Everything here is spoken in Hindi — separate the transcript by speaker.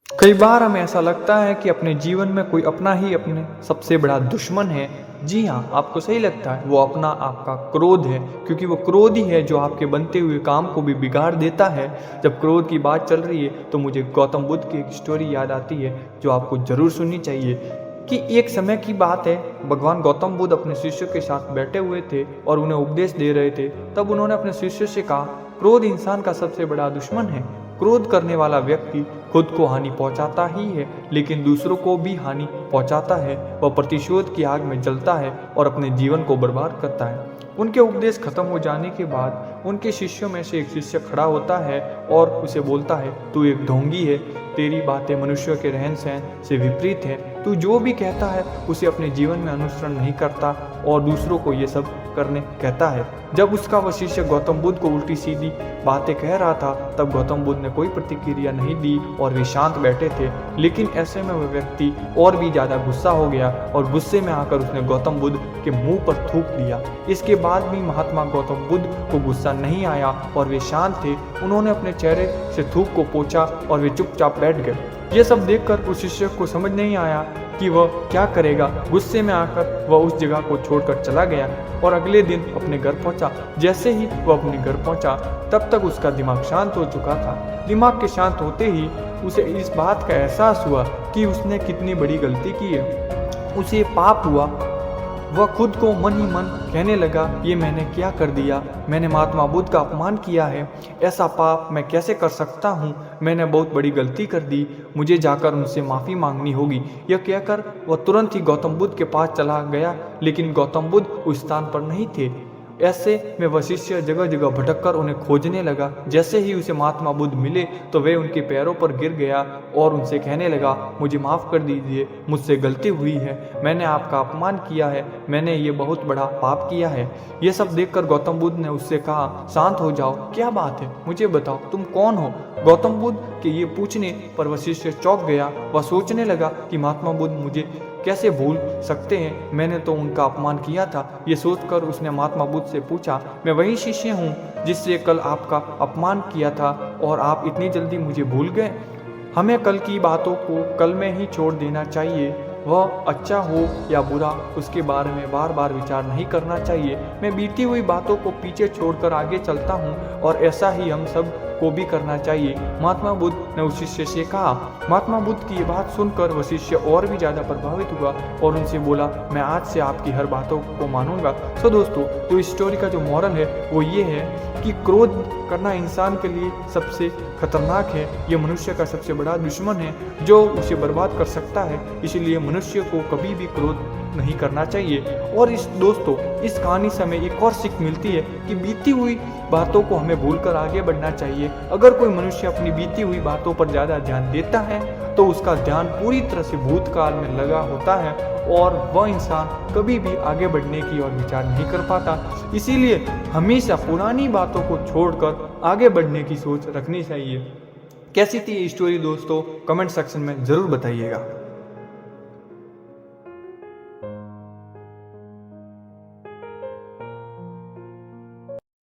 Speaker 1: कई बार हमें ऐसा लगता है कि अपने जीवन में कोई अपना ही अपने सबसे बड़ा दुश्मन है। जी हाँ, आपको सही लगता है, वो अपना आपका क्रोध है, क्योंकि वो क्रोध ही है जो आपके बनते हुए काम को भी बिगाड़ देता है। जब क्रोध की बात चल रही है तो मुझे गौतम बुद्ध की एक स्टोरी याद आती है जो आपको ज़रूर सुननी चाहिए। कि एक समय की बात है, भगवान गौतम बुद्ध अपने शिष्यों के साथ बैठे हुए थे और उन्हें उपदेश दे रहे थे। तब उन्होंने अपने शिष्यों से कहा, क्रोध इंसान का सबसे बड़ा दुश्मन है। क्रोध करने वाला व्यक्ति खुद को हानि पहुंचाता ही है, लेकिन दूसरों को भी हानि पहुंचाता है। वह प्रतिशोध की आग में जलता है और अपने जीवन को बर्बाद करता है। उनके उपदेश खत्म हो जाने के बाद उनके शिष्यों में से एक शिष्य खड़ा होता है और उसे बोलता है, तू एक ढोंगी है, तेरी बातें मनुष्यों के रहन सहन से विपरीत है। तू जो भी कहता है उसे अपने जीवन में अनुसरण नहीं करता और दूसरों को ये सब करने कहता है। जब उसका वह शिष्य गौतम बुद्ध को उल्टी सीधी बातें कह रहा था, तब गौतम बुद्ध ने कोई प्रतिक्रिया नहीं दी और वे शांत बैठे थे। लेकिन ऐसे में वह व्यक्ति और भी ज़्यादा गुस्सा हो गया और गुस्से में आकर उसने गौतम बुद्ध के मुंह पर थूक दिया। इसके बाद भी महात्मा गौतम बुद्ध को गुस्सा नहीं आया और वे शांत थे। उन्होंने अपने चेहरे से थूक को पोंछा और वे चुपचाप बैठ गए। ये सब देखकर उस शिष्य को समझ नहीं आया कि वह क्या करेगा। गुस्से में आकर वह उस जगह को छोड़कर चला गया और अगले दिन अपने घर पहुंचा। जैसे ही वह अपने घर पहुंचा, तब तक उसका दिमाग शांत हो चुका था। दिमाग के शांत होते ही उसे इस बात का एहसास हुआ कि उसने कितनी बड़ी गलती की है। उसे पाप हुआ। वह खुद को मन ही मन कहने लगा, ये मैंने क्या कर दिया, मैंने महात्मा बुद्ध का अपमान किया है, ऐसा पाप मैं कैसे कर सकता हूँ, मैंने बहुत बड़ी गलती कर दी, मुझे जाकर उनसे माफ़ी मांगनी होगी। यह कहकर वह तुरंत ही गौतम बुद्ध के पास चला गया, लेकिन गौतम बुद्ध उस स्थान पर नहीं थे। ऐसे में वह शिष्य जगह जगह भटककर उन्हें खोजने लगा। जैसे ही उसे महात्मा बुद्ध मिले तो वे उनके पैरों पर गिर गया और उनसे कहने लगा, मुझे माफ़ कर दीजिए, मुझसे गलती हुई है, मैंने आपका अपमान किया है, मैंने ये बहुत बड़ा पाप किया है। ये सब देखकर गौतम बुद्ध ने उससे कहा, शांत हो जाओ, क्या बात है, मुझे बताओ तुम कौन हो। गौतम बुद्ध के ये पूछने पर वह शिष्य चौंक गया। वह सोचने लगा कि महात्मा बुद्ध मुझे कैसे भूल सकते हैं, मैंने तो उनका अपमान किया था। ये सोचकर उसने महात्मा बुद्ध से पूछा, मैं वही शिष्य हूँ जिससे कल आपका अपमान किया था और आप इतनी जल्दी मुझे भूल गए। हमें कल की बातों को कल में ही छोड़ देना चाहिए। वह अच्छा हो या बुरा, उसके बारे में बार बार विचार नहीं करना चाहिए। मैं बीती हुई बातों को पीछे छोड़कर आगे चलता हूँ और ऐसा ही हम सब को भी करना चाहिए, महात्मा बुद्ध ने उस शिष्य से कहा। महात्मा बुद्ध की ये बात सुनकर वह शिष्य और भी ज़्यादा प्रभावित हुआ और उनसे बोला, मैं आज से आपकी हर बातों को मानूंगा। तो दोस्तों, तो इस स्टोरी का जो मॉरल है वो ये है कि क्रोध करना इंसान के लिए सबसे खतरनाक है। ये मनुष्य का सबसे बड़ा दुश्मन है जो उसे बर्बाद कर सकता है। इसीलिए मनुष्य को कभी भी क्रोध नहीं करना चाहिए। और दोस्तों, इस कहानी से हमें एक और सीख मिलती है कि बीती हुई बातों को हमें भूलकर आगे बढ़ना चाहिए। अगर कोई मनुष्य अपनी बीती हुई बातों पर ज़्यादा ध्यान देता है तो उसका ध्यान पूरी तरह से भूतकाल में लगा होता है और वह इंसान कभी भी आगे बढ़ने की ओर विचार नहीं कर पाता। इसीलिए हमेशा पुरानी बातों को छोड़कर आगे बढ़ने की सोच रखनी चाहिए। कैसी थी ये स्टोरी दोस्तों, कमेंट सेक्शन में ज़रूर बताइएगा।